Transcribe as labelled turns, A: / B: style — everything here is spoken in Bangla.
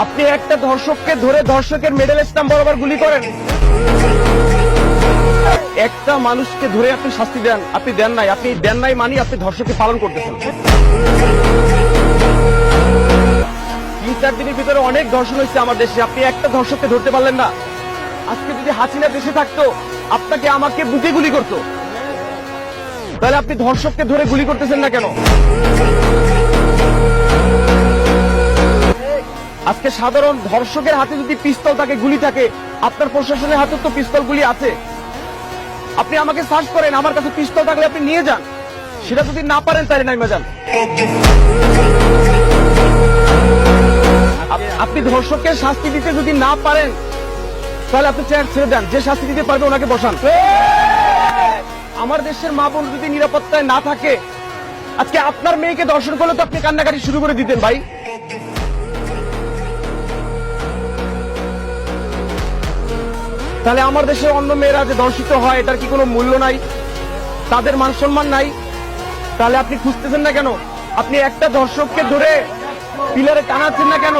A: আপনি একটা ধর্ষককে ধরে ধর্ষকের মেডেল স্ট্যাম্প বরাবর গুলি করেন। একটা মানুষকে ধরে আপনি শাস্তি দেন, আপনি দেন নাই, আপনি দেন নাই মানে আপনি ধর্ষককে পালন করতেছেন। 3-4 দিনের ভিতরে অনেক ধর্ষণ হয়েছে আমার দেশে, আপনি একটা ধর্ষককে ধরতে পারলেন না। আজকে যদি হাসিনা দেশে থাকতো আপনাকে আমাকে বুকে গুলি করতো, তাহলে আপনি ধর্ষককে ধরে গুলি করতেছেন না কেন? আজকে সাধারণ ধর্ষকের হাতে যদি পিস্তল থাকে, গুলি থাকে, আপনার প্রশাসনের হাতে তো পিস্তল গুলি আছে। আপনি আমাকে সার্চ করেন, আমার কাছে পিস্তল থাকলে আপনি নিয়ে যান। সেটা যদি না পারেন তাহলে নাইমা যান। আপনি ধর্ষকের শাস্তি দিতে যদি না পারেন তাহলে আপনি চেয়ার ছেড়ে দেন, যে শাস্তি দিতে পারবে ওনাকে বসান। আমার দেশের মা বোন যদি নিরাপত্তায় না থাকে, আজকে আপনার মেয়েকে দর্শন করলে তো আপনি কান্নাকাটি শুরু করে দিতেন ভাই। তাহলে আমার দেশে অন্য মেয়েরা যে ধর্ষিত হয় এটার কি কোনো মূল্য নাই? তাদের মান সম্মান নাই? তাহলে আপনি খুঁজতেছেন না কেন? আপনি একটা ধর্ষককে ধরে পিলারে টানাচ্ছেন না কেন?